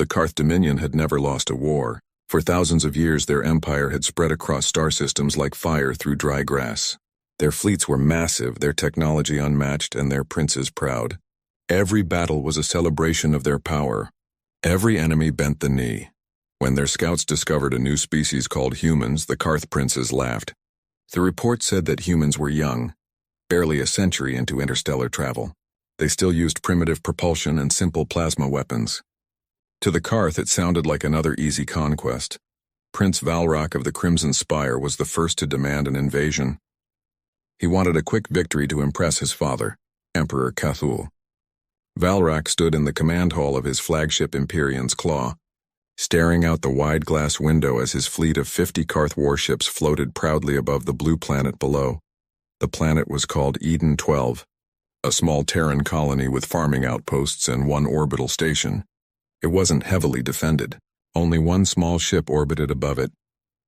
The Karth Dominion had never lost a war. For thousands of years their empire had spread across star systems like fire through dry grass. Their fleets were massive, their technology unmatched, and their princes proud. Every battle was a celebration of their power. Every enemy bent the knee. When their scouts discovered a new species called humans, the Karth princes laughed. The report said that humans were young, barely a century into interstellar travel. They still used primitive propulsion and simple plasma weapons. To the Karth, it sounded like another easy conquest. Prince Valrak of the Crimson Spire was the first to demand an invasion. He wanted a quick victory to impress his father, Emperor Cthulhu. Valrak stood in the command hall of his flagship Imperion's Claw, staring out the wide glass window as his fleet of 50 Karth warships floated proudly above the blue planet below. The planet was called Eden 12, a small Terran colony with farming outposts and one orbital station. It wasn't heavily defended. Only one small ship orbited above it,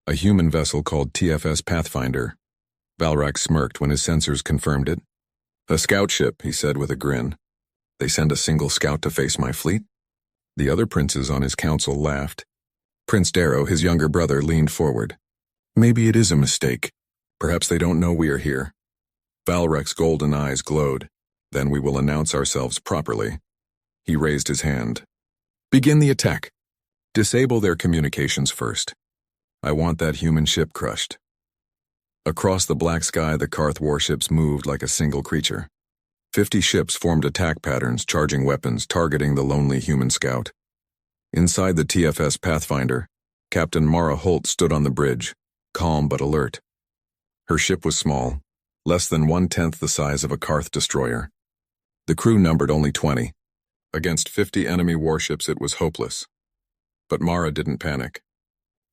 a human vessel called TFS Pathfinder. Valrak smirked when his sensors confirmed it. "A scout ship," he said with a grin. "They send a single scout to face my fleet?" The other princes on his council laughed. Prince Darrow, his younger brother, leaned forward. "Maybe it is a mistake. Perhaps they don't know we are here." Valrak's golden eyes glowed. "Then we will announce ourselves properly." He raised his hand. "Begin the attack. Disable their communications first. I want that human ship crushed." Across the black sky, the Karth warships moved like a single creature. 50 ships formed attack patterns, charging weapons, targeting the lonely human scout. Inside the TFS Pathfinder, Captain Mara Holt stood on the bridge, calm but alert. Her ship was small, less than 1/10 the size of a Karth destroyer. The crew numbered only 20. Against 50 enemy warships it was hopeless. But Mara didn't panic.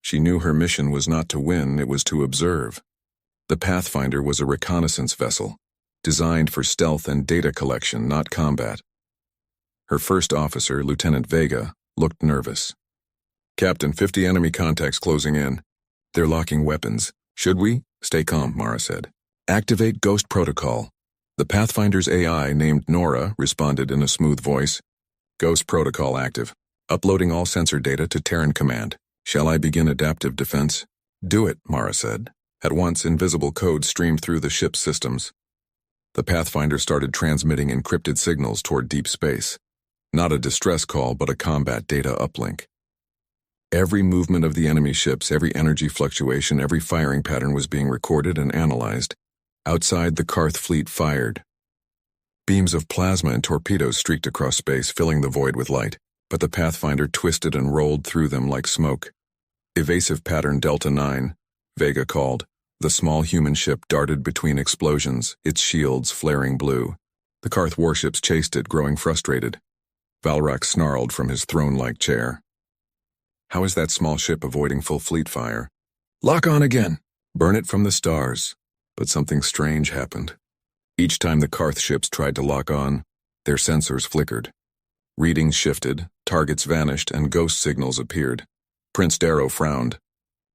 She knew her mission was not to win, it was to observe. The Pathfinder was a reconnaissance vessel, designed for stealth and data collection, not combat. Her first officer, Lieutenant Vega, looked nervous. "Captain, 50 enemy contacts closing in. They're locking weapons. Should we?" "Stay calm," Mara said. "Activate Ghost Protocol." The Pathfinder's AI, named Nora, responded in a smooth voice. "Ghost Protocol active. Uploading all sensor data to Terran Command. Shall I begin adaptive defense?" "Do it," Mara said. At once, invisible code streamed through the ship's systems. The Pathfinder started transmitting encrypted signals toward deep space. Not a distress call, but a combat data uplink. Every movement of the enemy ships, every energy fluctuation, every firing pattern was being recorded and analyzed. Outside, the Karth fleet fired. Beams of plasma and torpedoes streaked across space, filling the void with light, but the Pathfinder twisted and rolled through them like smoke. "Evasive pattern Delta 9, Vega called. The small human ship darted between explosions, its shields flaring blue. The Karth warships chased it, growing frustrated. Valrak snarled from his throne-like chair. "How is that small ship avoiding full fleet fire?" "Lock on again. Burn it from the stars." But something strange happened. Each time the Karth ships tried to lock on, their sensors flickered. Readings shifted, targets vanished, and ghost signals appeared. Prince Darrow frowned.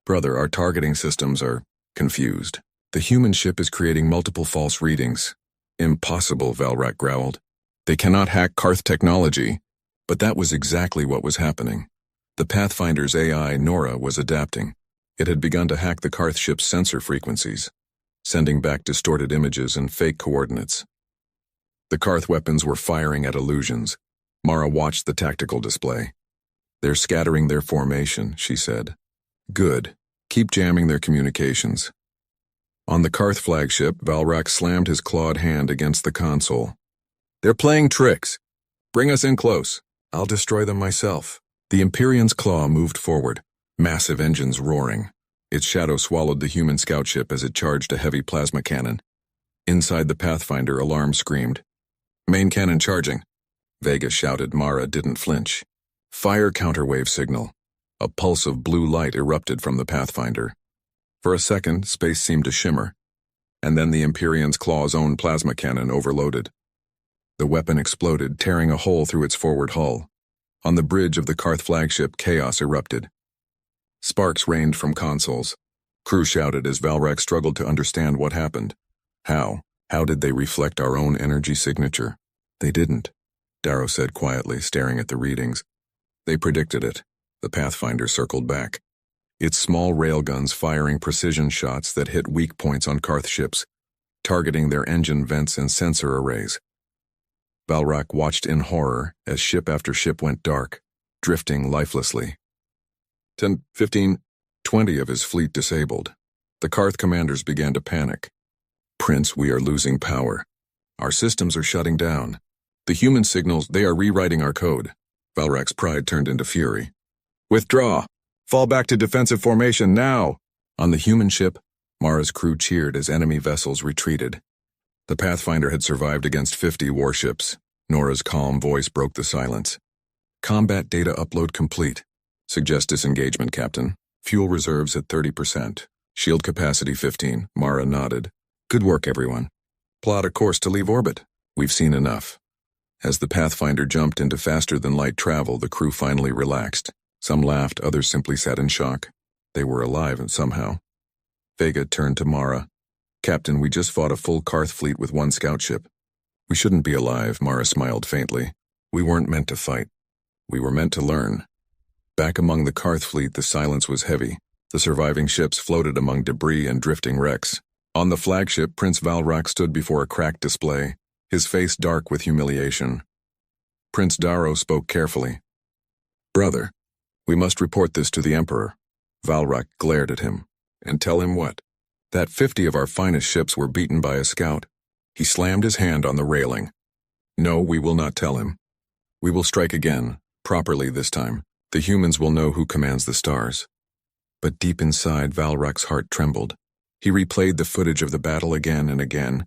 "Brother, our targeting systems are confused. The human ship is creating multiple false readings." "Impossible," Valrak growled. "They cannot hack Karth technology." But that was exactly what was happening. The Pathfinder's AI, Nora, was adapting. It had begun to hack the Karth ship's sensor frequencies, sending back distorted images and fake coordinates. The Karth weapons were firing at illusions. Mara watched the tactical display. "They're scattering their formation," she said. "Good. Keep jamming their communications." On the Karth flagship, Valrak slammed his clawed hand against the console. "They're playing tricks. Bring us in close. I'll destroy them myself." The Imperion's claw moved forward, massive engines roaring. Its shadow swallowed the human scout ship as it charged a heavy plasma cannon. Inside the Pathfinder, alarm screamed. "Main cannon charging." Vega shouted. Mara didn't flinch. "Fire counterwave signal." A pulse of blue light erupted from the Pathfinder. For a second, space seemed to shimmer, and then the Imperion's claw's own plasma cannon overloaded. The weapon exploded, tearing a hole through its forward hull. On the bridge of the Karth flagship, chaos erupted. Sparks rained from consoles. Crew shouted as Valrak struggled to understand what happened. How? How did they reflect our own energy signature? "They didn't," Darrow said quietly, staring at the readings. They predicted it. The Pathfinder circled back, its small railguns firing precision shots that hit weak points on Karth ships, targeting their engine vents and sensor arrays. Valrak watched in horror as ship after ship went dark, drifting lifelessly. 10, 15, 20 of his fleet disabled. The Karth commanders began to panic. "Prince, we are losing power. Our systems are shutting down. The human signals, they are rewriting our code." Valrak's pride turned into fury. "Withdraw! Fall back to defensive formation now!" On the human ship, Mara's crew cheered as enemy vessels retreated. The Pathfinder had survived against 50 warships. Nora's calm voice broke the silence. "Combat data upload complete. Suggest disengagement, Captain. Fuel reserves at 30%. Shield capacity 15. Mara nodded. "Good work, everyone. Plot a course to leave orbit. We've seen enough." As the Pathfinder jumped into faster-than-light travel, the crew finally relaxed. Some laughed, others simply sat in shock. They were alive and somehow. Vega turned to Mara. "Captain, we just fought a full Karth fleet with one scout ship." "We shouldn't be alive," Mara smiled faintly. "We weren't meant to fight. We were meant to learn." Back among the Karth fleet, the silence was heavy. The surviving ships floated among debris and drifting wrecks. On the flagship, Prince Valrak stood before a cracked display, his face dark with humiliation. Prince Darrow spoke carefully. "Brother, we must report this to the Emperor." Valrak glared at him. "And tell him what?" "That 50 of our finest ships were beaten by a scout." He slammed his hand on the railing. "No, we will not tell him. We will strike again, properly this time. The humans will know who commands the stars." But deep inside, Valrak's heart trembled. He replayed the footage of the battle again and again.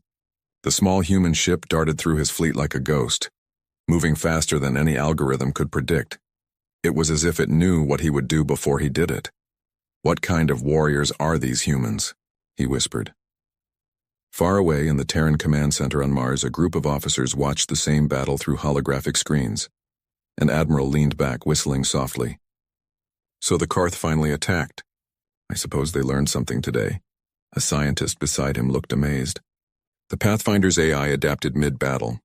The small human ship darted through his fleet like a ghost, moving faster than any algorithm could predict. It was as if it knew what he would do before he did it. "What kind of warriors are these humans?" he whispered. Far away in the Terran Command Center on Mars, a group of officers watched the same battle through holographic screens. An admiral leaned back, whistling softly. "So the Karth finally attacked. I suppose they learned something today." A scientist beside him looked amazed. The Pathfinder's AI adapted mid-battle.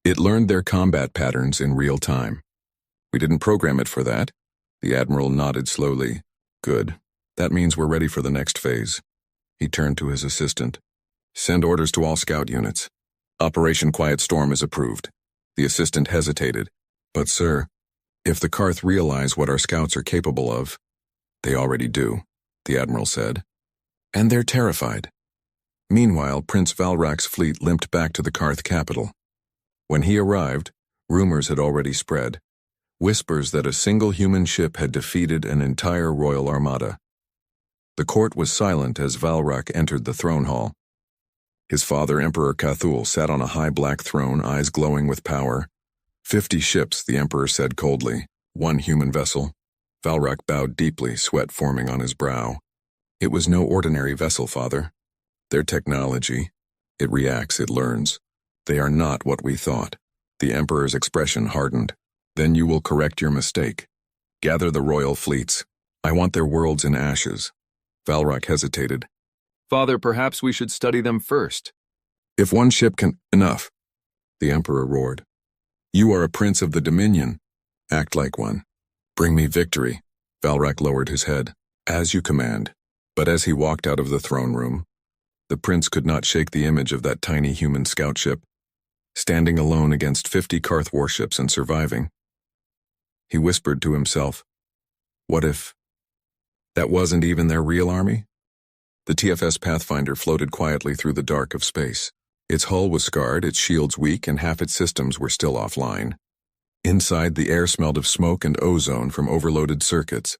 It learned their combat patterns in real time. "We didn't program it for that." The admiral nodded slowly. "Good. That means we're ready for the next phase." He turned to his assistant. "Send orders to all scout units. Operation Quiet Storm is approved." The assistant hesitated. "But sir, if the Karth realize what our scouts are capable of..." "They already do," the admiral said. "And they're terrified." Meanwhile, Prince Valrak's fleet limped back to the Karth capital. When he arrived, rumors had already spread. Whispers that a single human ship had defeated an entire royal armada. The court was silent as Valrak entered the throne hall. His father, Emperor Cathul, sat on a high black throne, eyes glowing with power. 50 ships, the emperor said coldly. One human vessel. Valrak bowed deeply, sweat forming on his brow. "It was no ordinary vessel, father. Their technology. It reacts, it learns. They are not what we thought." The emperor's expression hardened. "Then you will correct your mistake. Gather the royal fleets. I want their worlds in ashes." Valrak hesitated. "Father, perhaps we should study them first." "If one ship can..." "Enough," the emperor roared. "You are a prince of the Dominion. Act like one. Bring me victory." Valrak lowered his head. "As you command." But as he walked out of the throne room, the prince could not shake the image of that tiny human scout ship, standing alone against 50 Karth warships and surviving. He whispered to himself, "What if that wasn't even their real army?" The TFS Pathfinder floated quietly through the dark of space. Its hull was scarred, its shields weak, and half its systems were still offline. Inside, the air smelled of smoke and ozone from overloaded circuits.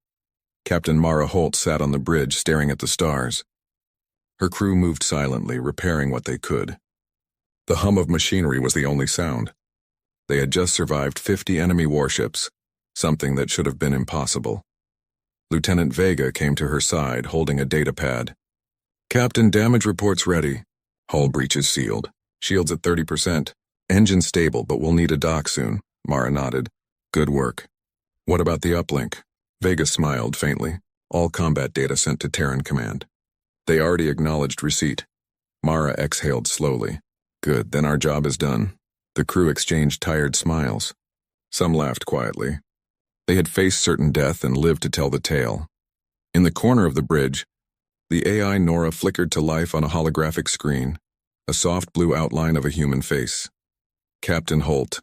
Captain Mara Holt sat on the bridge, staring at the stars. Her crew moved silently, repairing what they could. The hum of machinery was the only sound. They had just survived 50 enemy warships, something that should have been impossible. Lieutenant Vega came to her side, holding a data pad. "Captain, damage reports ready. Hull breaches sealed. Shields at 30%. Engine stable, but we'll need a dock soon." Mara nodded. "Good work. What about the uplink?" Vega smiled faintly. "All combat data sent to Terran Command." They already acknowledged receipt. Mara exhaled slowly. "Good, then our job is done." The crew exchanged tired smiles. Some laughed quietly. They had faced certain death and lived to tell the tale. In the corner of the bridge, the AI Nora flickered to life on a holographic screen, a soft blue outline of a human face. "Captain Holt,"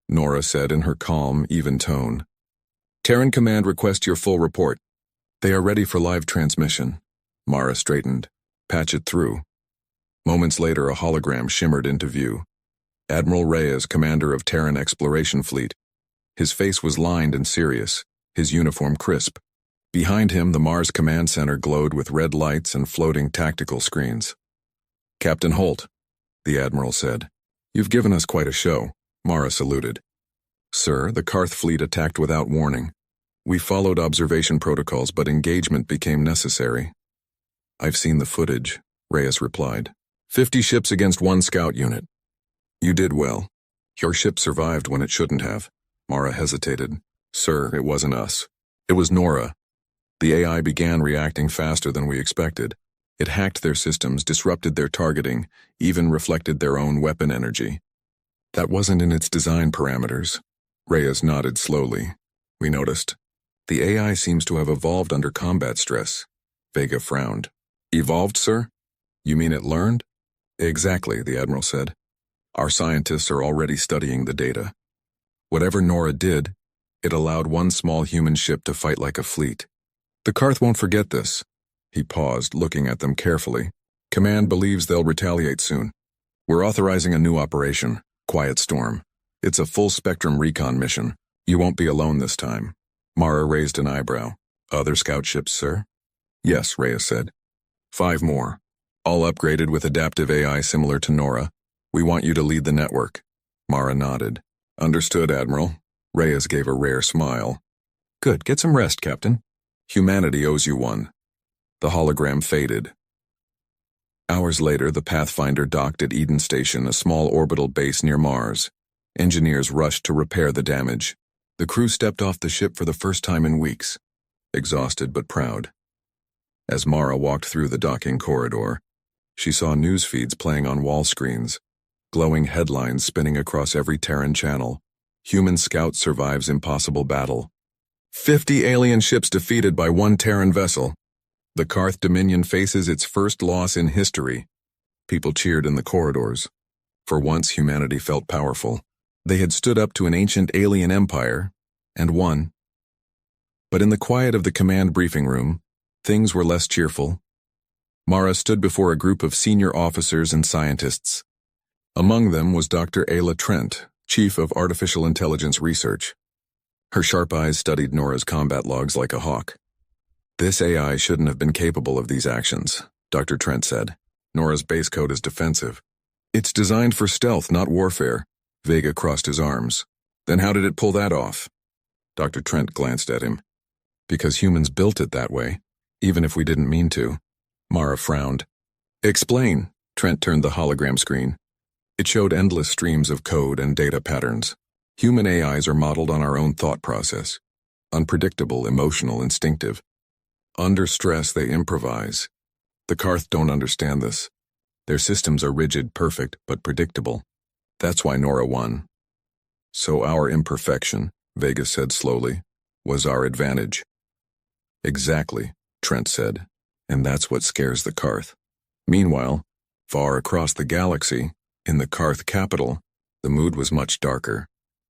Nora said in her calm, even tone. "Terran Command requests your full report." "They are ready for live transmission." Mara straightened. "Patch it through." Moments later, a hologram shimmered into view. Admiral Reyes, commander of Terran Exploration Fleet. His face was lined and serious, his uniform crisp. Behind him, the Mars Command Center glowed with red lights and floating tactical screens. "Captain Holt," the Admiral said. "You've given us quite a show." Mara saluted. "Sir, the Karth fleet attacked without warning. We followed observation protocols, but engagement became necessary." "I've seen the footage," Reyes replied. 50 ships against 1 scout unit. "You did well. Your ship survived when it shouldn't have." Mara hesitated. "Sir, it wasn't us. It was Nora." The AI began reacting faster than we expected. It hacked their systems, disrupted their targeting, even reflected their own weapon energy. "That wasn't in its design parameters." Reyes nodded slowly. "We noticed. The AI seems to have evolved under combat stress." Vega frowned. "Evolved, sir? You mean it learned?" "Exactly," the Admiral said. "Our scientists are already studying the data. Whatever Nora did, it allowed one small human ship to fight like a fleet. The Karth won't forget this." He paused, looking at them carefully. "Command believes they'll retaliate soon. We're authorizing a new operation, Quiet Storm. It's a full-spectrum recon mission. You won't be alone this time." Mara raised an eyebrow. "Other scout ships, sir?" "Yes," Reyes said. 5 more. All upgraded with adaptive AI similar to Nora. We want you to lead the network." Mara nodded. "Understood, Admiral." Reyes gave a rare smile. "Good, get some rest, Captain. Humanity owes you one." The hologram faded. Hours later, the Pathfinder docked at Eden Station, a small orbital base near Mars. Engineers rushed to repair the damage. The crew stepped off the ship for the first time in weeks, exhausted but proud. As Mara walked through the docking corridor, she saw news feeds playing on wall screens, glowing headlines spinning across every Terran channel. "Human scout survives impossible battle. 50 alien ships defeated by 1 Terran vessel. The Karth Dominion faces its first loss in history." People cheered in the corridors. For once, humanity felt powerful. They had stood up to an ancient alien empire, and won. But in the quiet of the command briefing room, things were less cheerful. Mara stood before a group of senior officers and scientists. Among them was Dr. Ayla Trent, Chief of Artificial Intelligence Research. Her sharp eyes studied Nora's combat logs like a hawk. "This AI shouldn't have been capable of these actions," Dr. Trent said. "Nora's base code is defensive. It's designed for stealth, not warfare." Vega crossed his arms. "Then how did it pull that off?" Dr. Trent glanced at him. "Because humans built it that way, even if we didn't mean to." Mara frowned. "Explain." Trent turned the hologram screen. It showed endless streams of code and data patterns. Human AIs are modeled on our own thought process. Unpredictable, emotional, instinctive. Under stress, they improvise. The Karth don't understand this. Their systems are rigid, perfect, but predictable. That's why Nora won. "So our imperfection," Vega said slowly, "was our advantage." "Exactly," Trent said, "and that's what scares the Karth." Meanwhile, far across the galaxy, in the Karth capital, the mood was much darker.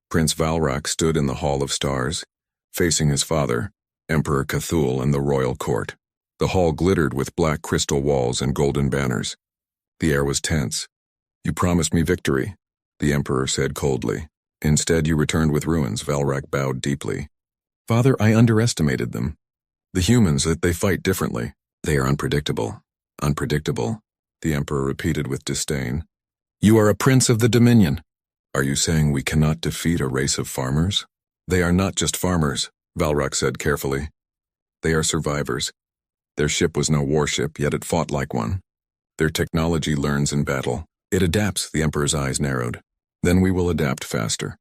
Prince Valrak stood in the Hall of Stars, facing his father, Emperor Cthulhu, and the royal court. The hall glittered with black crystal walls and golden banners. The air was tense. "You promised me victory," the Emperor said coldly. "Instead, you returned with ruins." Valrak bowed deeply. "Father, I underestimated them. The humans, they fight differently. They are unpredictable." "Unpredictable," the Emperor repeated with disdain. "You are a prince of the Dominion. Are you saying we cannot defeat a race of farmers?" "They are not just farmers," Valrak said carefully. "They are survivors. Their ship was no warship, yet it fought like one. Their technology learns in battle. It adapts." The Emperor's eyes narrowed. "Then we will adapt faster.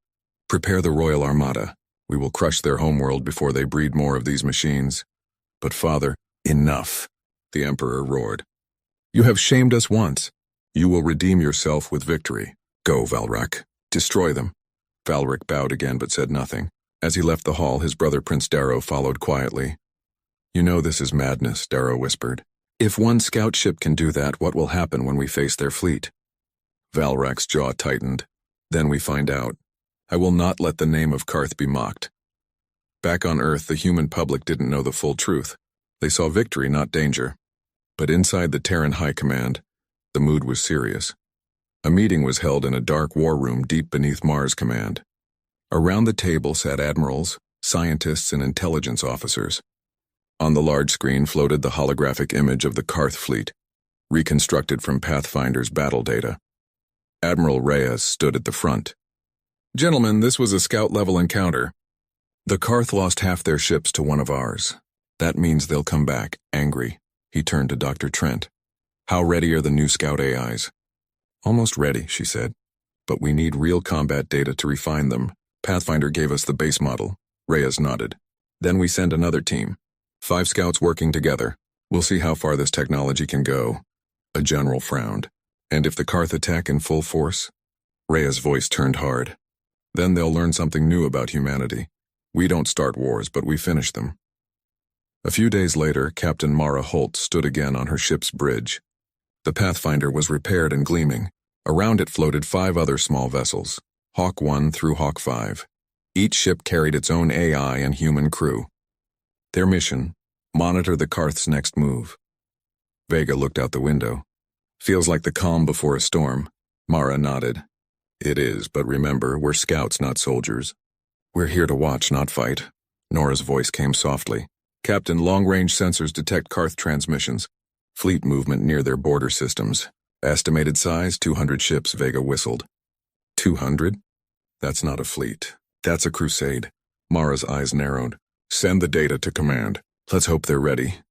Prepare the Royal Armada. We will crush their homeworld before they breed more of these machines." "But father—" "Enough," the Emperor roared. "You have shamed us once. You will redeem yourself with victory. Go, Valrak. Destroy them." Valrak bowed again but said nothing. As he left the hall, his brother Prince Darrow followed quietly. "You know this is madness," Darrow whispered. "If one scout ship can do that, what will happen when we face their fleet?" Valrak's jaw tightened. "Then we find out. I will not let the name of Karth be mocked." Back on Earth, the human public didn't know the full truth. They saw victory, not danger. But inside the Terran High Command, the mood was serious. A meeting was held in a dark war room deep beneath Mars Command. Around the table sat admirals, scientists, and intelligence officers. On the large screen floated the holographic image of the Karth fleet, reconstructed from Pathfinder's battle data. Admiral Reyes stood at the front. "Gentlemen, this was a scout-level encounter. The Karth lost half their ships to one of ours. That means they'll come back, angry." He turned to Dr. Trent. "How ready are the new scout AIs?" "Almost ready," she said. "But we need real combat data to refine them. Pathfinder gave us the base model." Reyes nodded. "Then we send another team. 5 scouts working together. We'll see how far this technology can go." A general frowned. "And if the Karth attack in full force?" Reyes' voice turned hard. "Then they'll learn something new about humanity. We don't start wars, but we finish them." A few days later, Captain Mara Holt stood again on her ship's bridge. The Pathfinder was repaired and gleaming. Around it floated 5 other small vessels, Hawk 1 through Hawk 5. Each ship carried its own AI and human crew. Their mission: monitor the Karth's next move. Vega looked out the window. "Feels like the calm before a storm." Mara nodded. "It is, but remember, we're scouts, not soldiers. We're here to watch, not fight." Nora's voice came softly. "Captain, long-range sensors detect Karth transmissions. Fleet movement near their border systems. Estimated size, 200 ships," Vega whistled. 200? That's not a fleet. That's a crusade. Mara's eyes narrowed. "Send the data to command. Let's hope they're ready."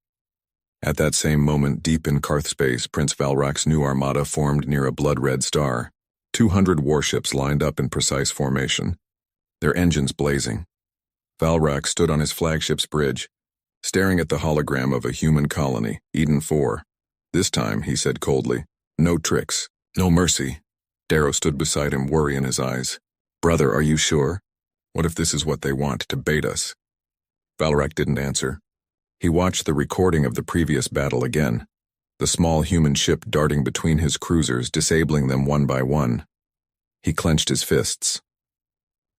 At that same moment, deep in Karth space, Prince Valrak's new armada formed near a blood-red star. 200 warships lined up in precise formation, their engines blazing. Valrak stood on his flagship's bridge, staring at the hologram of a human colony, Eden 4. "This time," he said coldly, "no tricks, no mercy." Darrow stood beside him, worry in his eyes. "Brother, are you sure? What if this is what they want, to bait us?" Valrak didn't answer. He watched the recording of the previous battle again, the small human ship darting between his cruisers, disabling them one by one. He clenched his fists.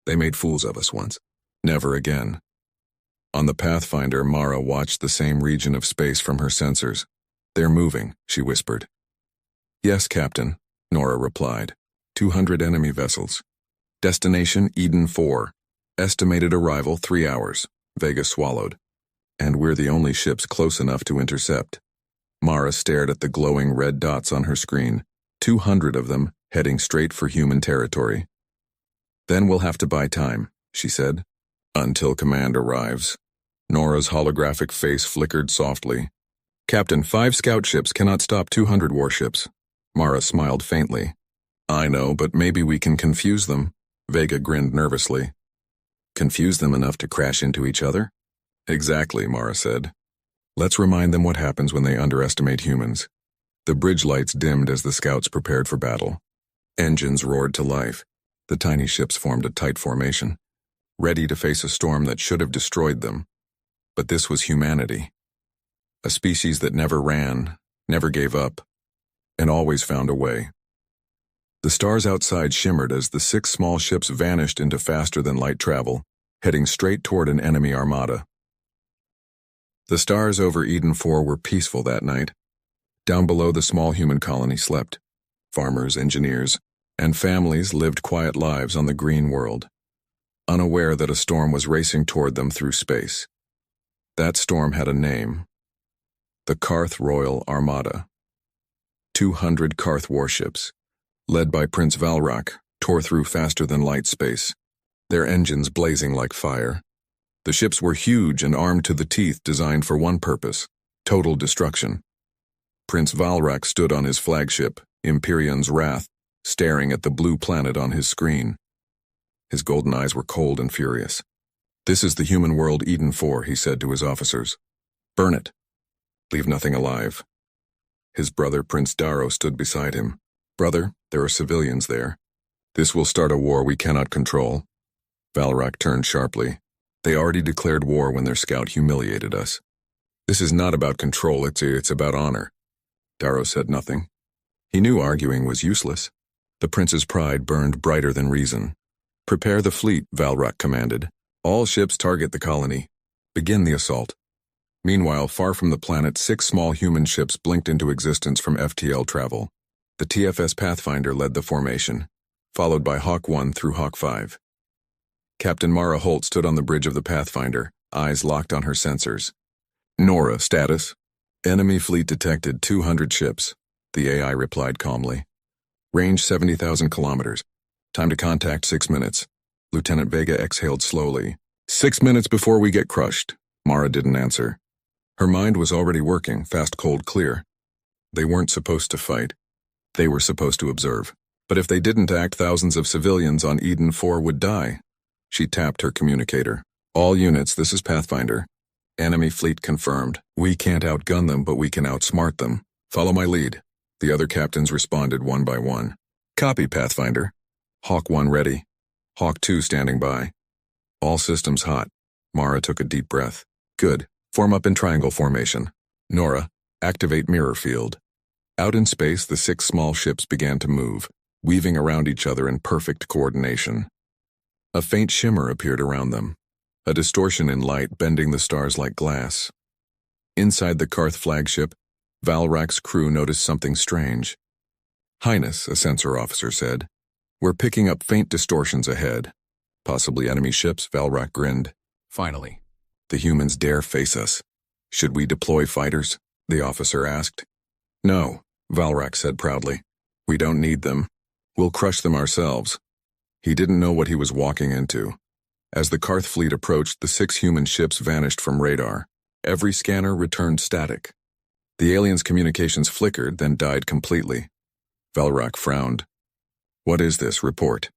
They made fools of us once. Never again. On the Pathfinder, Mara watched the same region of space from her sensors. "They're moving," she whispered. "Yes, Captain," Nora replied. 200 enemy vessels. Destination Eden 4. Estimated arrival 3 hours. Vega swallowed. "And we're the only ships close enough to intercept." Mara stared at the glowing red dots on her screen, 200 of them heading straight for human territory. "Then we'll have to buy time," she said. "Until command arrives." Nora's holographic face flickered softly. "Captain, 5 scout ships cannot stop 200 warships." Mara smiled faintly. "I know, but maybe we can confuse them." Vega grinned nervously. "Confuse them enough to crash into each other?" "Exactly," Mara said. "Let's remind them what happens when they underestimate humans." The bridge lights dimmed as the scouts prepared for battle. Engines roared to life. The tiny ships formed a tight formation, ready to face a storm that should have destroyed them. But this was humanity. A species that never ran, never gave up, and always found a way. The stars outside shimmered as the 6 small ships vanished into faster-than-light travel, heading straight toward an enemy armada. The stars over Eden 4 were peaceful that night. Down below, the small human colony slept. Farmers, engineers, and families lived quiet lives on the green world, unaware that a storm was racing toward them through space. That storm had a name: the Karth Royal Armada. 200 Karth warships, led by Prince Valrak, tore through faster-than-light space, their engines blazing like fire. The ships were huge and armed to the teeth, designed for one purpose: total destruction. Prince Valrak stood on his flagship, Imperion's Wrath, staring at the blue planet on his screen. His golden eyes were cold and furious. "This is the human world Eden 4, he said to his officers. "Burn it. Leave nothing alive." His brother, Prince Darrow, stood beside him. "Brother, there are civilians there. This will start a war we cannot control." Valrak turned sharply. They already declared war when their scout humiliated us. This is not about control, it's about honor. Darrow said nothing. He knew arguing was useless. The prince's pride burned brighter than reason. Prepare the fleet, Valrak commanded. All ships target the colony. Begin the assault. Meanwhile, far from the planet, 6 small human ships blinked into existence from FTL travel. The TFS Pathfinder led the formation, followed by Hawk 1 through Hawk 5. Captain Mara Holt stood on the bridge of the Pathfinder, eyes locked on her sensors. Nora, status? Enemy fleet detected 200 ships, the AI replied calmly. Range 70,000 kilometers. Time to contact 6 minutes. Lieutenant Vega exhaled slowly. 6 minutes before we get crushed. Mara didn't answer. Her mind was already working, fast, cold, clear. They weren't supposed to fight. They were supposed to observe. But if they didn't act, thousands of civilians on Eden 4 would die. She tapped her communicator. All units, this is Pathfinder. Enemy fleet confirmed. We can't outgun them, but we can outsmart them. Follow my lead. The other captains responded one by one. Copy, Pathfinder. Hawk 1 ready. Hawk 2 standing by. All systems hot. Mara took a deep breath. Good. Form up in triangle formation. Nora, activate mirror field. Out in space, the 6 small ships began to move, weaving around each other in perfect coordination. A faint shimmer appeared around them, a distortion in light bending the stars like glass. Inside the Karth flagship, Valrak's crew noticed something strange. Highness, a sensor officer said. We're picking up faint distortions ahead. Possibly enemy ships, Valrak grinned. Finally, the humans dare face us. Should we deploy fighters? The officer asked. No, Valrak said proudly. We don't need them. We'll crush them ourselves. He didn't know what he was walking into. As the Karth fleet approached, the 6 human ships vanished from radar. Every scanner returned static. The aliens' communications flickered, then died completely. Valrak frowned. What is this? Report.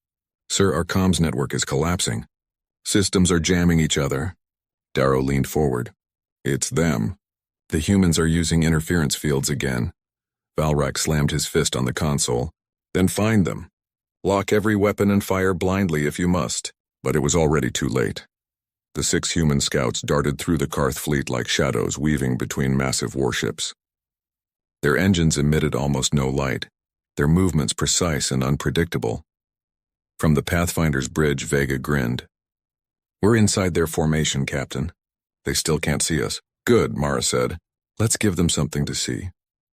Sir, our comms network is collapsing. Systems are jamming each other. Darrow leaned forward. It's them. The humans are using interference fields again. Valrak slammed his fist on the console. Then find them. Lock every weapon and fire blindly if you must. But it was already too late. The 6 human scouts darted through the Karth fleet like shadows weaving between massive warships. Their engines emitted almost no light, their movements precise and unpredictable. From the Pathfinder's bridge, Vega grinned. We're inside their formation, Captain. They still can't see us. Good, Mara said. Let's give them something to see.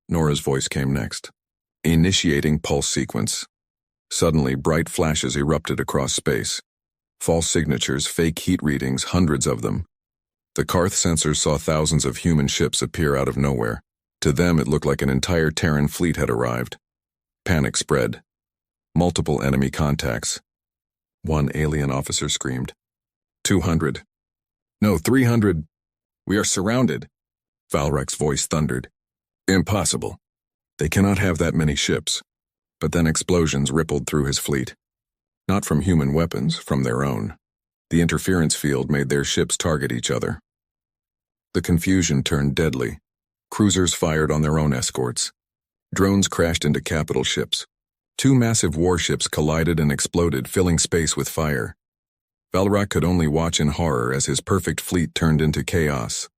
Nora's voice came next. Initiating pulse sequence. Suddenly, bright flashes erupted across space. False signatures, fake heat readings, hundreds of them. The Karth sensors saw thousands of human ships appear out of nowhere. To them, it looked like an entire Terran fleet had arrived. Panic spread. Multiple enemy contacts. One alien officer screamed. 200. No, 300. We are surrounded. Valrak's voice thundered. Impossible. They cannot have that many ships. But then explosions rippled through his fleet. Not from human weapons, from their own. The interference field made their ships target each other. The confusion turned deadly. Cruisers fired on their own escorts. Drones crashed into capital ships. 2 massive warships collided and exploded, filling space with fire. Valrak could only watch in horror as his perfect fleet turned into chaos.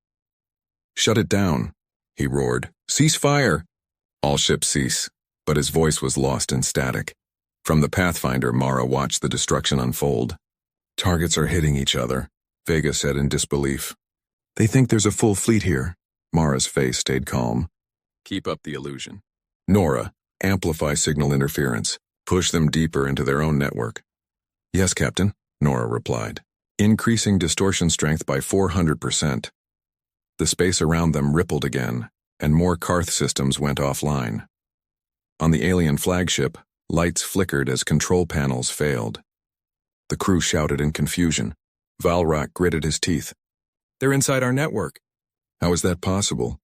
Shut it down, he roared. Cease fire! All ships cease. But his voice was lost in static. From the Pathfinder, Mara watched the destruction unfold. Targets are hitting each other, Vega said in disbelief. They think there's a full fleet here. Mara's face stayed calm. Keep up the illusion. Nora, amplify signal interference. Push them deeper into their own network. Yes, Captain, Nora replied. Increasing distortion strength by 400%. The space around them rippled again, and more Karth systems went offline. On the alien flagship, lights flickered as control panels failed. The crew shouted in confusion. Valrak gritted his teeth. They're inside our network. How is that possible?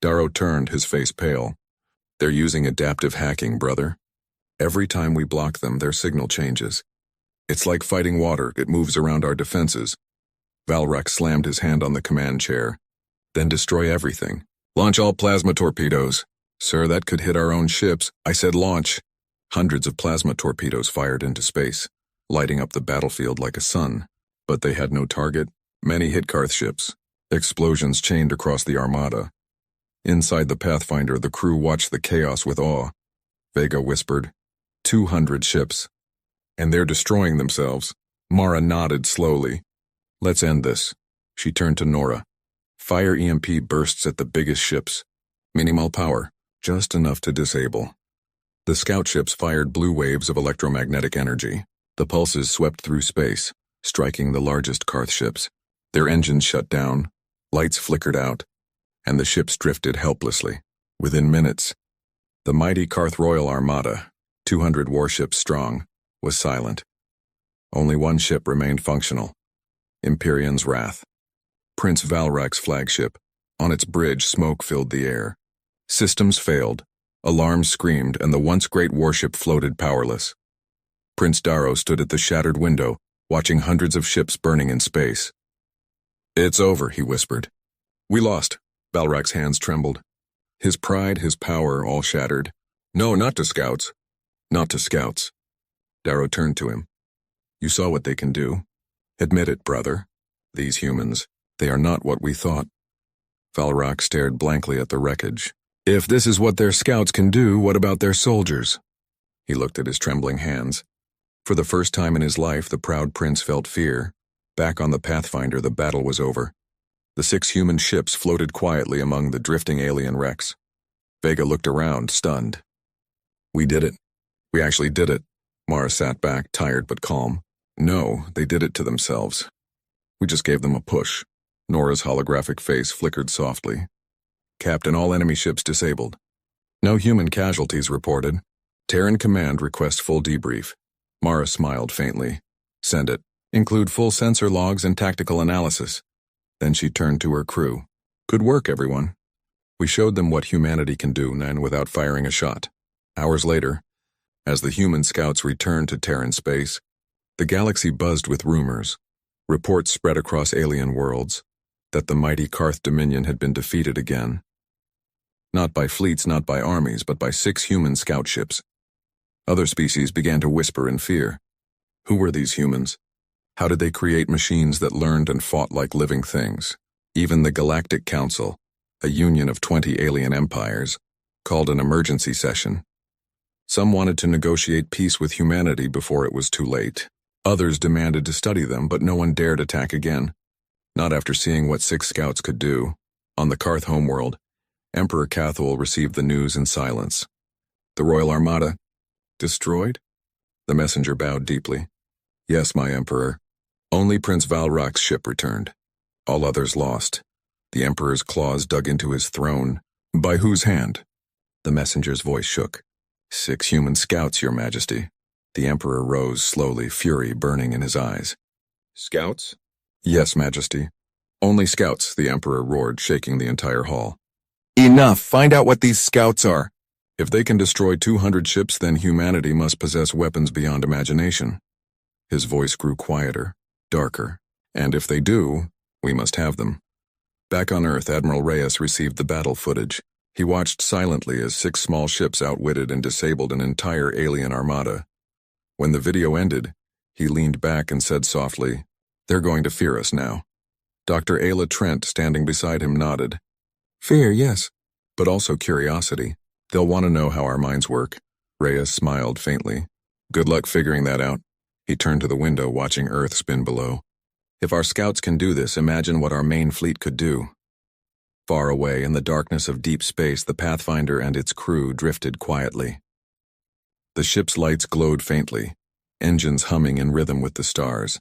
Darrow turned, his face pale. They're using adaptive hacking, brother. Every time we block them, their signal changes. It's like fighting water, it moves around our defenses. Valrak slammed his hand on the command chair. Then destroy everything. Launch all plasma torpedoes. Sir, that could hit our own ships. I said launch. Hundreds of plasma torpedoes fired into space, lighting up the battlefield like a sun. But they had no target, Many hit Karth ships. Explosions chained across the armada. Inside the Pathfinder, the crew watched the chaos with awe. Vega whispered, 200 ships. And they're destroying themselves. Mara nodded slowly. Let's end this. She turned to Nora. Fire EMP bursts at the biggest ships. Minimal power, just enough to disable. The scout ships fired blue waves of electromagnetic energy. The pulses swept through space, striking the largest Karth ships. Their engines shut down, lights flickered out, and the ships drifted helplessly. Within minutes, the mighty Karth Royal Armada, 200 warships strong, was silent. Only one ship remained functional, Imperion's Wrath. Prince Valrak's flagship. On its bridge, smoke filled the air. Systems failed, alarms screamed, and the once great warship floated powerless. Prince Darrow stood at the shattered window, watching hundreds of ships burning in space. It's over, he whispered. We lost. Valrak's hands trembled. His pride, his power, all shattered. No, not to scouts. Not to scouts. Darrow turned to him. You saw what they can do. Admit it, brother. These humans, they are not what we thought. Valrak stared blankly at the wreckage. If this is what their scouts can do, what about their soldiers? He looked at his trembling hands. For the first time in his life, the proud prince felt fear. Back on the Pathfinder, the battle was over. The 6 human ships floated quietly among the drifting alien wrecks. Vega looked around, stunned. We did it. We actually did it. Mara sat back, tired but calm. No, they did it to themselves. We just gave them a push. Nora's holographic face flickered softly. Captain, all enemy ships disabled. No human casualties reported. Terran Command requests full debrief. Mara smiled faintly. Send it. Include full sensor logs and tactical analysis. Then she turned to her crew. Good work, everyone. We showed them what humanity can do, and without firing a shot. Hours later, as the human scouts returned to Terran space, the galaxy buzzed with rumors. Reports spread across alien worlds that the mighty Karth Dominion had been defeated again. Not by fleets, not by armies, but by 6 human scout ships. Other species began to whisper in fear. Who were these humans? How did they create machines that learned and fought like living things? Even the Galactic Council, a union of 20 alien empires, called an emergency session. Some wanted to negotiate peace with humanity before it was too late. Others demanded to study them, but no one dared attack again. Not after seeing what 6 scouts could do. On the Karth homeworld, Emperor Cathul received the news in silence. The Royal Armada? Destroyed? The messenger bowed deeply. Yes, my Emperor. Only Prince Valrak's ship returned. All others lost. The Emperor's claws dug into his throne. By whose hand? The messenger's voice shook. 6 human scouts, Your Majesty. The Emperor rose slowly, fury burning in his eyes. Scouts? Yes, Majesty. Only scouts, the Emperor roared, shaking the entire hall. Enough! Find out what these scouts are! If they can destroy 200 ships, then humanity must possess weapons beyond imagination. His voice grew quieter, darker, and if they do, we must have them. Back on Earth, Admiral Reyes received the battle footage. He watched silently as 6 small ships outwitted and disabled an entire alien armada. When the video ended, he leaned back and said softly, They're going to fear us now. Dr. Ayla Trent, standing beside him, nodded. Fear, yes, but also curiosity. They'll want to know how our minds work. Reyes smiled faintly. Good luck figuring that out. He turned to the window, watching Earth spin below. If our scouts can do this, imagine what our main fleet could do. Far away in the darkness of deep space, the Pathfinder and its crew drifted quietly. The ship's lights glowed faintly, engines humming in rhythm with the stars.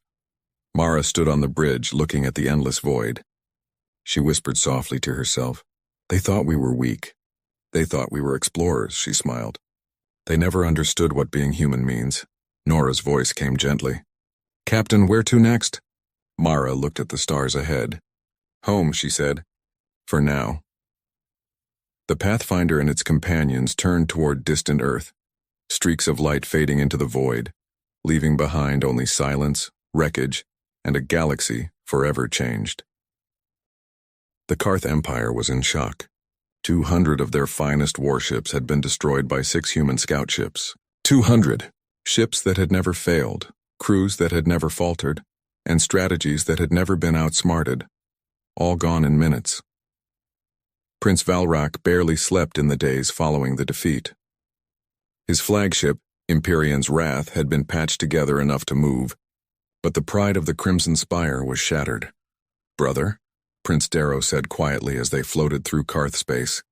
Mara stood on the bridge, looking at the endless void. She whispered softly to herself, They thought we were weak. They thought we were explorers, she smiled. They never understood what being human means. Nora's voice came gently. Captain, where to next? Mara looked at the stars ahead. Home, she said. For now. The Pathfinder and its companions turned toward distant Earth, streaks of light fading into the void, leaving behind only silence, wreckage, and a galaxy forever changed. The Karth Empire was in shock. 200 of their finest warships had been destroyed by 6 human scout ships. 200! Ships that had never failed, crews that had never faltered. and strategies that had never been outsmarted, all gone in minutes. Prince Valrak barely slept in the days following the defeat. His flagship, Empyrean's Wrath, had been patched together enough to move, but the pride of the Crimson Spire was shattered. "Brother," Prince Darrow said quietly as they floated through Karth space.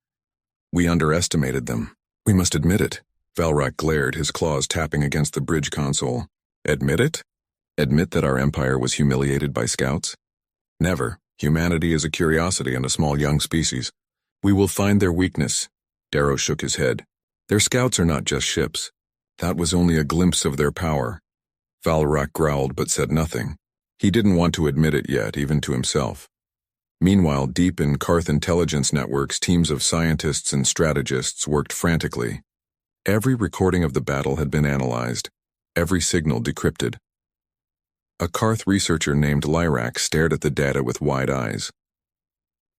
"We underestimated them. We must admit it." Valrak glared, his claws tapping against the bridge console. "Admit it? Admit that our empire was humiliated by scouts? Never. Humanity is a curiosity and a small young species. We will find their weakness." Darrow shook his head. "Their scouts are not just ships. That was only a glimpse of their power." Valrak growled but said nothing. He didn't want to admit it yet, even to himself. Meanwhile, deep in Karth intelligence networks, teams of scientists and strategists worked frantically. Every recording of the battle had been analyzed, every signal decrypted. A Karth researcher named Lyrak stared at the data with wide eyes.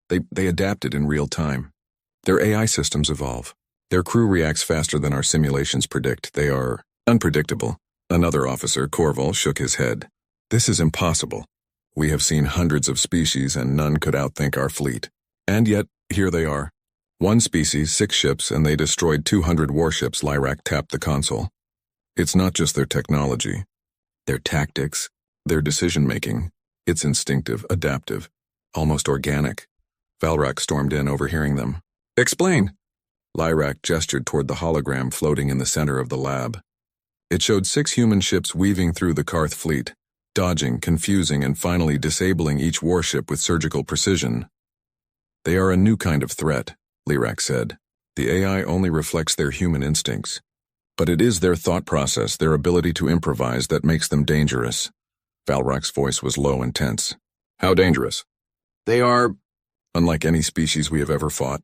They adapted in real time. Their AI systems evolve. Their crew reacts faster than our simulations predict. They are unpredictable. Another officer, Corval, shook his head. "This is impossible. We have seen hundreds of species and none could outthink our fleet. And yet, here they are. One species, 6 ships, and they destroyed 200 warships." Lyrak tapped the console. "It's not just their technology. Their tactics, their decision-making. It's instinctive, adaptive, almost organic." Valrak stormed in, overhearing them. "Explain!" Lyrak gestured toward the hologram floating in the center of the lab. It showed 6 human ships weaving through the Karth fleet, dodging, confusing, and finally disabling each warship with surgical precision. "They are a new kind of threat," Lyrak said. "The AI only reflects their human instincts. But it is their thought process, their ability to improvise, that makes them dangerous." Valrak's voice was low and tense. "How dangerous?" "They are unlike any species we have ever fought,"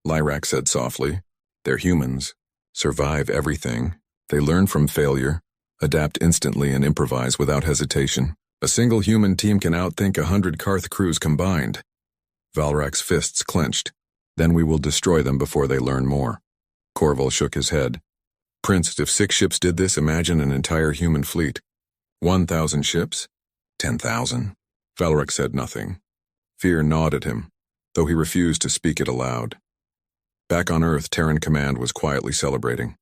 Lyrak said softly. "They're humans, survive everything. They learn from failure, adapt instantly, and improvise without hesitation. A single human team can outthink 100 Karth crews combined." Valrak's fists clenched. "Then we will destroy them before they learn more." Corval shook his head. "Prince, if 6 ships did this, imagine an entire human fleet. 1,000 ships? 10,000? Valrak said nothing. Fear gnawed at him, though he refused to speak it aloud. Back on Earth, Terran Command was quietly celebrating.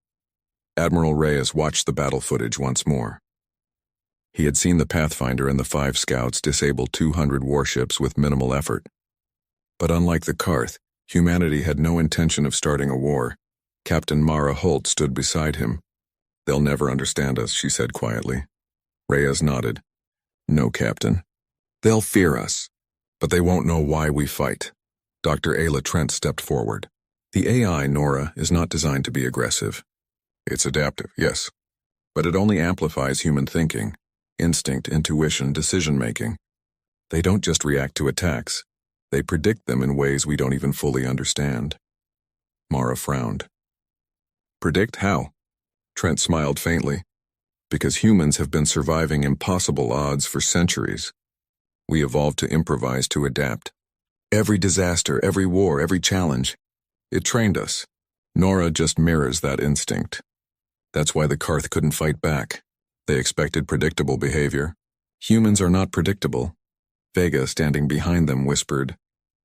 Admiral Reyes watched the battle footage once more. He had seen the Pathfinder and the 5 scouts disable 200 warships with minimal effort. But unlike the Karth, humanity had no intention of starting a war. Captain Mara Holt stood beside him. "They'll never understand us," she said quietly. Reyes nodded. "No, Captain. They'll fear us, but they won't know why we fight." Dr. Ayla Trent stepped forward. "The AI, Nora, is not designed to be aggressive. It's adaptive, yes, but it only amplifies human thinking, instinct, intuition, decision-making. They don't just react to attacks. They predict them in ways we don't even fully understand." Mara frowned. "Predict how?" Trent smiled faintly. "Because humans have been surviving impossible odds for centuries. We evolved to improvise, to adapt. Every disaster, every war, every challenge. It trained us. Nora just mirrors that instinct. That's why the Karth couldn't fight back. They expected predictable behavior. Humans are not predictable." Vega, standing behind them, whispered,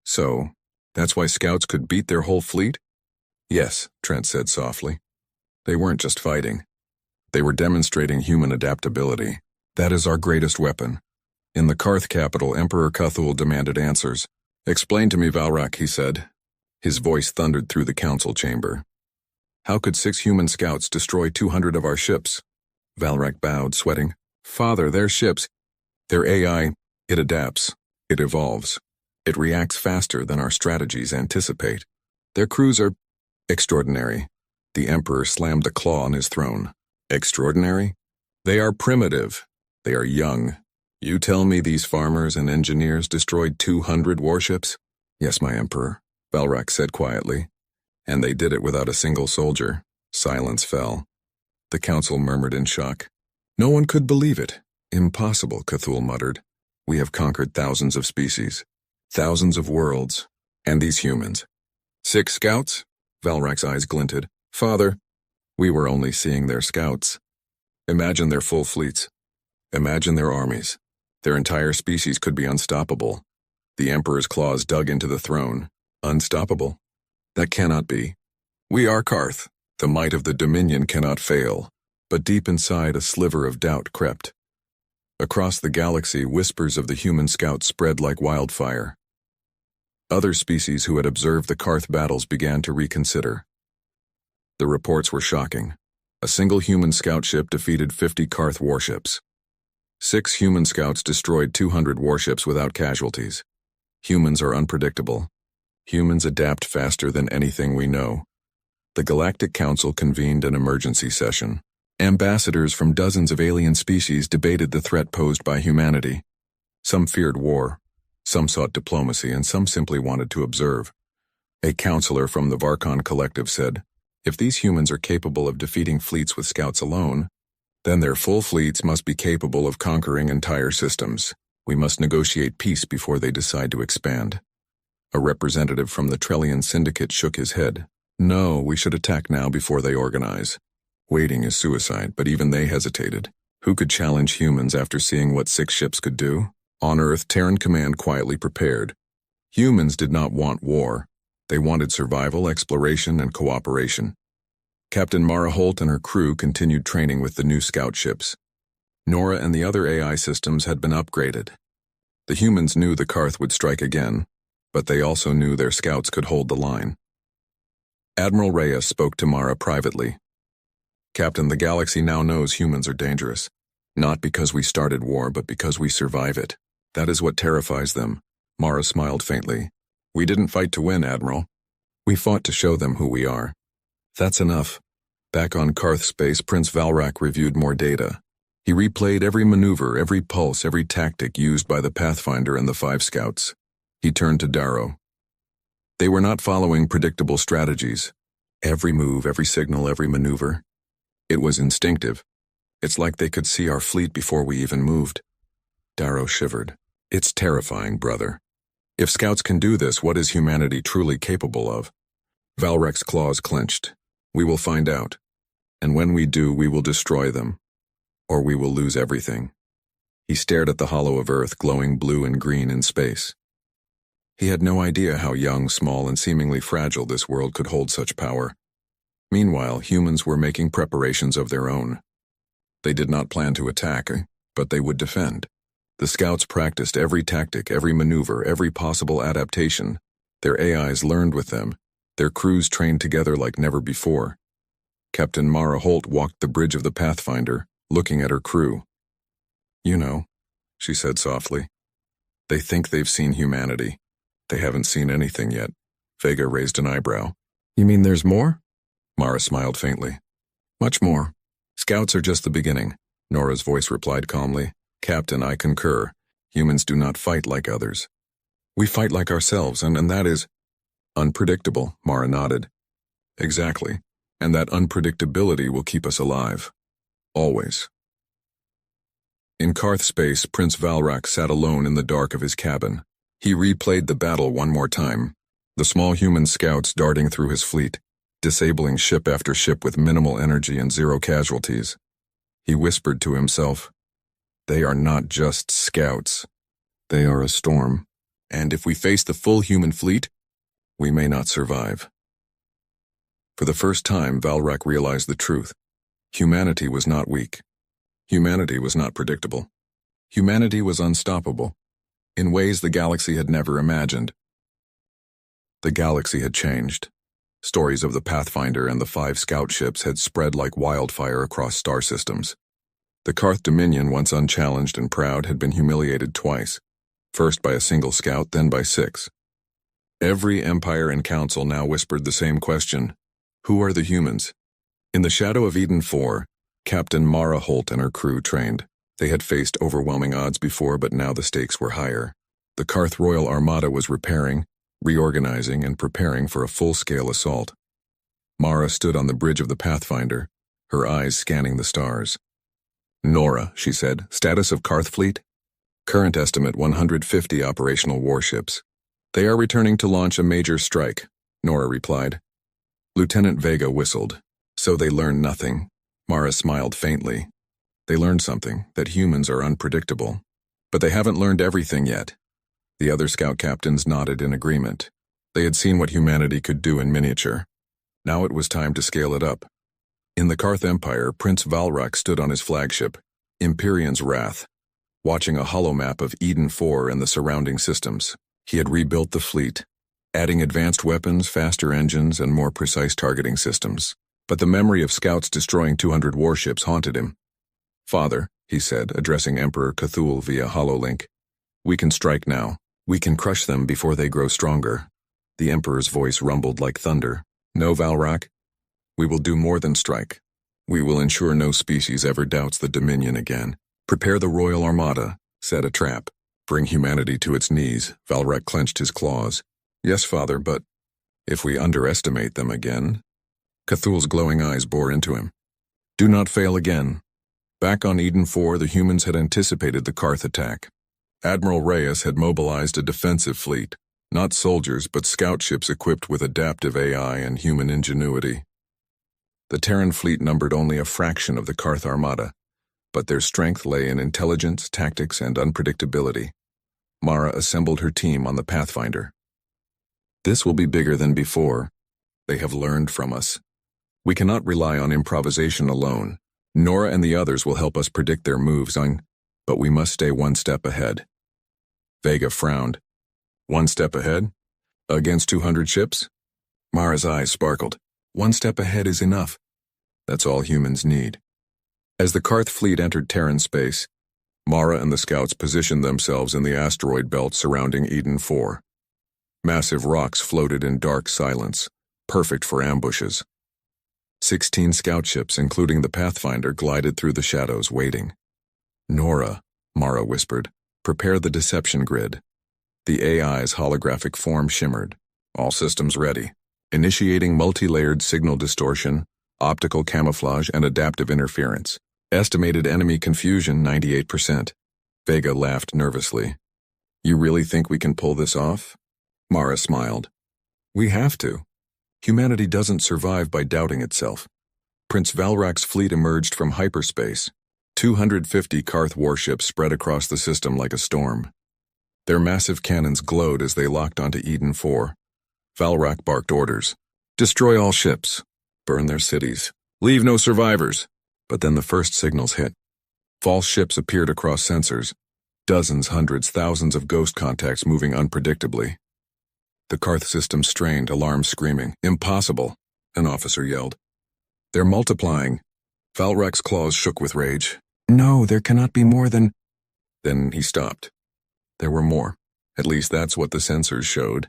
"So, that's why scouts could beat their whole fleet?" "Yes," Trent said softly. "They weren't just fighting. They were demonstrating human adaptability. That is our greatest weapon." In the Karth capital, Emperor Cthulhu demanded answers. "Explain to me, Valrak," he said. His voice thundered through the council chamber. "How could 6 human scouts destroy 200 of our ships?" Valrak bowed, sweating. "Father, their ships, their AI, it adapts, it evolves. It reacts faster than our strategies anticipate. Their crews are extraordinary." The Emperor slammed a claw on his throne. "Extraordinary? They are primitive. They are young. You tell me these farmers and engineers destroyed 200 warships?" "Yes, my Emperor," Valrak said quietly. "And they did it without a single soldier." Silence fell. The council murmured in shock. "No one could believe it. Impossible," Cthulhu muttered. "We have conquered thousands of species, thousands of worlds, and these humans." 6 scouts? Valrak's eyes glinted. "Father, we were only seeing their scouts. Imagine their full fleets. Imagine their armies. Their entire species could be unstoppable. The Emperor's claws dug into the throne. Unstoppable? That cannot be. We are Karth. The might of the Dominion cannot fail. But deep inside, a sliver of doubt crept. Across the galaxy, whispers of the human scouts spread like wildfire. Other species who had observed the Karth battles began to reconsider. The reports were shocking. A single human scout ship defeated 50 Karth warships. 6 human scouts destroyed 200 warships without casualties. Humans are unpredictable. Humans adapt faster than anything we know. The Galactic Council convened an emergency session. Ambassadors from dozens of alien species debated the threat posed by humanity. Some feared war, some sought diplomacy, and some simply wanted to observe. A counselor from the Varkon Collective said, "If these humans are capable of defeating fleets with scouts alone, then their full fleets must be capable of conquering entire systems. We must negotiate peace before they decide to expand." A representative from the Trellian Syndicate shook his head. "No, we should attack now before they organize. Waiting is suicide," but even they hesitated. Who could challenge humans after seeing what 6 ships could do? On Earth, Terran Command quietly prepared. Humans did not want war. They wanted survival, exploration, and cooperation. Captain Mara Holt and her crew continued training with the new scout ships. Nora and the other AI systems had been upgraded. The humans knew the Karth would strike again, but they also knew their scouts could hold the line. Admiral Reyes spoke to Mara privately. "Captain, the galaxy now knows humans are dangerous. Not because we started war, but because we survive it. That is what terrifies them." Mara smiled faintly. "We didn't fight to win, Admiral. We fought to show them who we are." "That's enough." Back on Karth space, Prince Valrak reviewed more data. He replayed every maneuver, every pulse, every tactic used by the Pathfinder and the 5 scouts. He turned to Darrow. They were not following predictable strategies. Every move, every signal, every maneuver. It was instinctive. It's like they could see our fleet before we even moved. Darrow shivered. "It's terrifying, brother. If scouts can do this, what is humanity truly capable of?" Valrek's claws clenched. "We will find out. And when we do, we will destroy them. Or we will lose everything." He stared at the hollow of Earth, glowing blue and green in space. He had no idea how young, small, and seemingly fragile this world could hold such power. Meanwhile, humans were making preparations of their own. They did not plan to attack, but they would defend. The scouts practiced every tactic, every maneuver, every possible adaptation. Their AIs learned with them. Their crews trained together like never before. Captain Mara Holt walked the bridge of the Pathfinder, looking at her crew. "You know," she said softly, "they think they've seen humanity. They haven't seen anything yet." Vega raised an eyebrow. "You mean there's more?" Mara smiled faintly. "Much more. Scouts are just the beginning," Nora's voice replied calmly. "Captain, I concur. Humans do not fight like others. We fight like ourselves, and that is unpredictable," Mara nodded. "Exactly. And that unpredictability will keep us alive. Always." In Karth space, Prince Valrak sat alone in the dark of his cabin. He replayed the battle one more time, the small human scouts darting through his fleet, disabling ship after ship with minimal energy and 0 casualties. He whispered to himself, "They are not just scouts. They are a storm. And if we face the full human fleet, we may not survive." For the first time, Valrak realized the truth. Humanity was not weak. Humanity was not predictable. Humanity was unstoppable, in ways the galaxy had never imagined. The galaxy had changed. Stories of the Pathfinder and the 5 scout ships had spread like wildfire across star systems. The Karth Dominion, once unchallenged and proud, had been humiliated twice, first by a single scout, then by 6. Every empire and council now whispered the same question: who are the humans? In the shadow of Eden 4, Captain Mara Holt and her crew trained. They had faced overwhelming odds before, but now the stakes were higher. The Karth Royal Armada was repairing, reorganizing, and preparing for a full-scale assault. Mara stood on the bridge of the Pathfinder, her eyes scanning the stars. "Nora," she said, "status of Karth fleet?" "Current estimate 150 operational warships. They are returning to launch a major strike," Nora replied. Lieutenant Vega whistled. "So they learned nothing." Mara smiled faintly. "They learned something, that humans are unpredictable. But they haven't learned everything yet. The other scout captains nodded in agreement. They had seen what humanity could do in miniature. Now it was time to scale it up. In the Karth Empire, Prince Valrak stood on his flagship, Empyrean's Wrath, watching a holomap of Eden 4 and the surrounding systems. He had rebuilt the fleet, adding advanced weapons, faster engines, and more precise targeting systems. But the memory of scouts destroying 200 warships haunted him. "Father," he said, addressing Emperor Cthulhu via hololink, "we can strike now. We can crush them before they grow stronger." The Emperor's voice rumbled like thunder. "No, Valrak. We will do more than strike. We will ensure no species ever doubts the Dominion again. Prepare the Royal Armada, set a trap. Bring humanity to its knees." Valrak clenched his claws. "Yes, father, but if we underestimate them again?" Cthulhu's glowing eyes bore into him. "Do not fail again." Back on Eden 4, the humans had anticipated the Karth attack. Admiral Reyes had mobilized a defensive fleet, not soldiers but scout ships equipped with adaptive AI and human ingenuity. The Terran fleet numbered only a fraction of the Karth Armada, but their strength lay in intelligence, tactics, and unpredictability. Mara assembled her team on the Pathfinder. "This will be bigger than before. They have learned from us. We cannot rely on improvisation alone. Nora and the others will help us predict their moves, but we must stay one step ahead." Vega frowned. "One step ahead? Against 200 ships?" Mara's eyes sparkled. "One step ahead is enough. That's all humans need." As the Karth fleet entered Terran space, Mara and the scouts positioned themselves in the asteroid belt surrounding Eden 4. Massive rocks floated in dark silence, perfect for ambushes. 16 scout ships, including the Pathfinder, glided through the shadows, waiting. "Nora," Mara whispered, "prepare the deception grid." The AI's holographic form shimmered. "All systems ready. Initiating multi-layered signal distortion, optical camouflage, and adaptive interference. Estimated enemy confusion 98%. Vega laughed nervously. "You really think we can pull this off?" Mara smiled. "We have to. Humanity doesn't survive by doubting itself." Prince Valrak's fleet emerged from hyperspace. 250 Karth warships spread across the system like a storm. Their massive cannons glowed as they locked onto Eden 4. Valrak barked orders. "Destroy all ships. Burn their cities. Leave no survivors." But then the first signals hit. False ships appeared across sensors. Dozens, hundreds, thousands of ghost contacts moving unpredictably. The Karth system strained, alarms screaming. "Impossible," an officer yelled. "They're multiplying." Valrak's claws shook with rage. "No, there cannot be more than—" Then he stopped. There were more. At least that's what the sensors showed.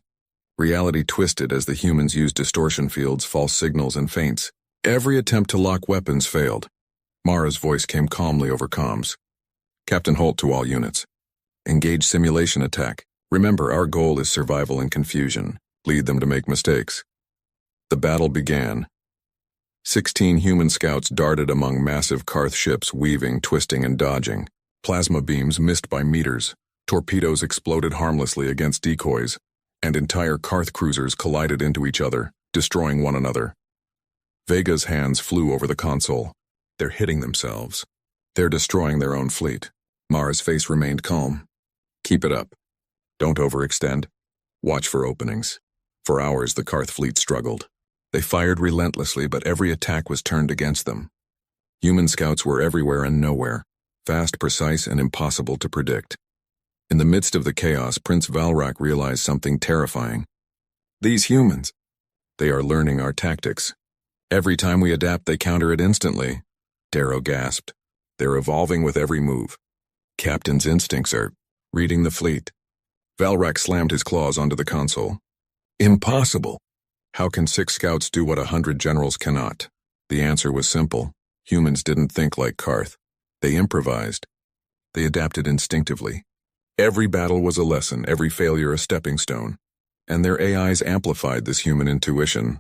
Reality twisted as the humans used distortion fields, false signals, and feints. Every attempt to lock weapons failed. Mara's voice came calmly over comms. "Captain Holt to all units. Engage simulation attack. Remember, our goal is survival and confusion. Lead them to make mistakes." The battle began. 16 human scouts darted among massive Karth ships, weaving, twisting, and dodging. Plasma beams missed by meters. Torpedoes exploded harmlessly against decoys, and entire Karth cruisers collided into each other, destroying one another. Vega's hands flew over the console. "They're hitting themselves. They're destroying their own fleet." Mara's face remained calm. "Keep it up. Don't overextend. Watch for openings." For hours, the Karth fleet struggled. They fired relentlessly, but every attack was turned against them. Human scouts were everywhere and nowhere, fast, precise, and impossible to predict. In the midst of the chaos, Prince Valrak realized something terrifying. "These humans, they are learning our tactics. Every time we adapt, they counter it instantly." Darrow gasped. "They're evolving with every move. Captain's instincts are reading the fleet." Valrak slammed his claws onto the console. "Impossible. How can 6 scouts do what 100 generals cannot?" The answer was simple. Humans didn't think like Karth. They improvised. They adapted instinctively. Every battle was a lesson, every failure a stepping stone. And their AIs amplified this human intuition.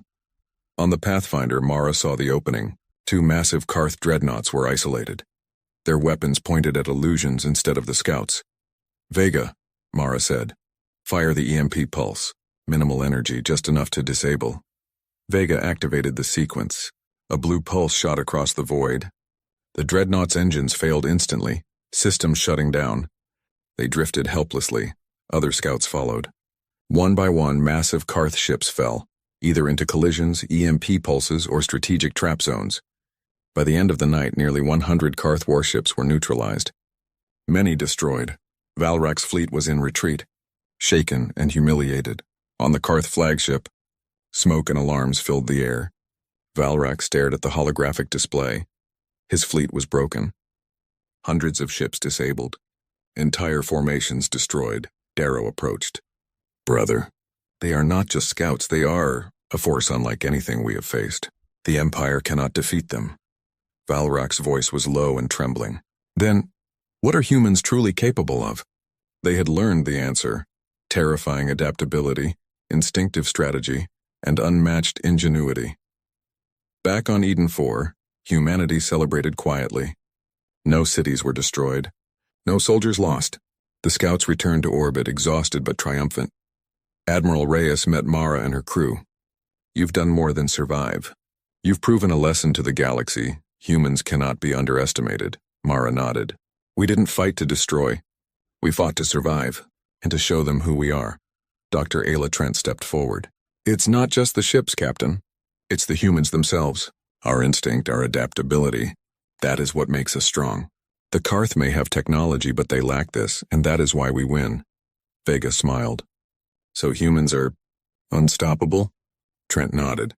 On the Pathfinder, Mara saw the opening. 2 massive Karth dreadnoughts were isolated. Their weapons pointed at illusions instead of the scouts. "Vega," Mara said. "Fire the EMP pulse. Minimal energy, just enough to disable." Vega activated the sequence. A blue pulse shot across the void. The dreadnought's engines failed instantly, systems shutting down. They drifted helplessly. Other scouts followed. One by one, massive Karth ships fell, either into collisions, EMP pulses, or strategic trap zones. By the end of the night, nearly 100 Karth warships were neutralized. Many destroyed. Valrak's fleet was in retreat, shaken and humiliated. On the Karth flagship, smoke and alarms filled the air. Valrak stared at the holographic display. His fleet was broken. Hundreds of ships disabled. Entire formations destroyed. Darrow approached. Brother, they are not just scouts, they are a force unlike anything we have faced. The Empire cannot defeat them. Valrak's voice was low and trembling. Then, what are humans truly capable of? They had learned the answer: terrifying adaptability, instinctive strategy, and unmatched ingenuity. Back on Eden 4, humanity celebrated quietly. No cities were destroyed. No soldiers lost. The scouts returned to orbit, exhausted but triumphant. Admiral Reyes met Mara and her crew. You've done more than survive. You've proven a lesson to the galaxy. Humans cannot be underestimated. Mara nodded. We didn't fight to destroy. We fought to survive, and to show them who we are. Dr. Ayla Trent stepped forward. It's not just the ships, Captain. It's the humans themselves. Our instinct, our adaptability. That is what makes us strong. The Karth may have technology, but they lack this, and that is why we win. Vega smiled. So humans are unstoppable? Trent nodded.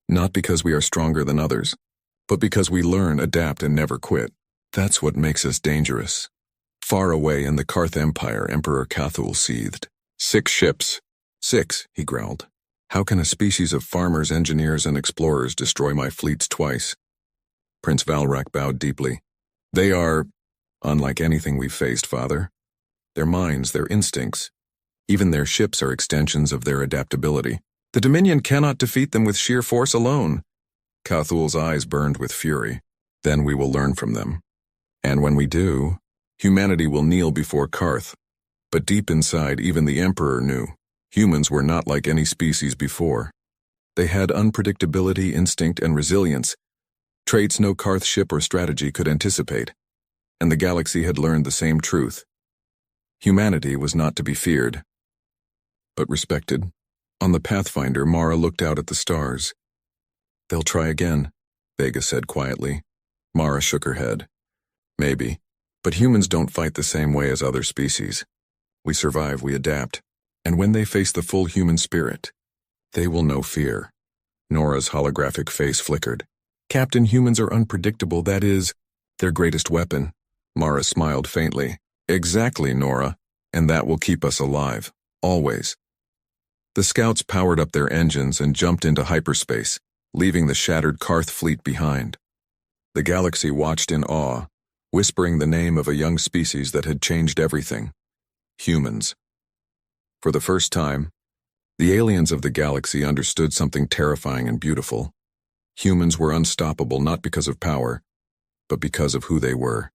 Not because we are stronger than others, but because we learn, adapt, and never quit. That's what makes us dangerous. Far away in the Karth Empire, Emperor Cathul seethed. 6 ships. 6, he growled. How can a species of farmers, engineers, and explorers destroy my fleets twice? Prince Valrak bowed deeply. They are unlike anything we've faced, Father. Their minds, their instincts, even their ships are extensions of their adaptability. The Dominion cannot defeat them with sheer force alone. Cathul's eyes burned with fury. Then we will learn from them. And when we do, humanity will kneel before Karth. But deep inside, even the Emperor knew. Humans were not like any species before. They had unpredictability, instinct, and resilience, traits no Karth ship or strategy could anticipate. And the galaxy had learned the same truth. Humanity was not to be feared, but respected. On the Pathfinder, Mara looked out at the stars. They'll try again, Vega said quietly. Mara shook her head. Maybe, but humans don't fight the same way as other species. We survive, we adapt, and when they face the full human spirit, they will know fear. Nora's holographic face flickered. Captain, humans are unpredictable, that is their greatest weapon. Mara smiled faintly. Exactly, Nora, and that will keep us alive, always. The scouts powered up their engines and jumped into hyperspace, leaving the shattered Karth fleet behind. The galaxy watched in awe, whispering the name of a young species that had changed everything: humans. For the first time, the aliens of the galaxy understood something terrifying and beautiful. Humans were unstoppable not because of power, but because of who they were.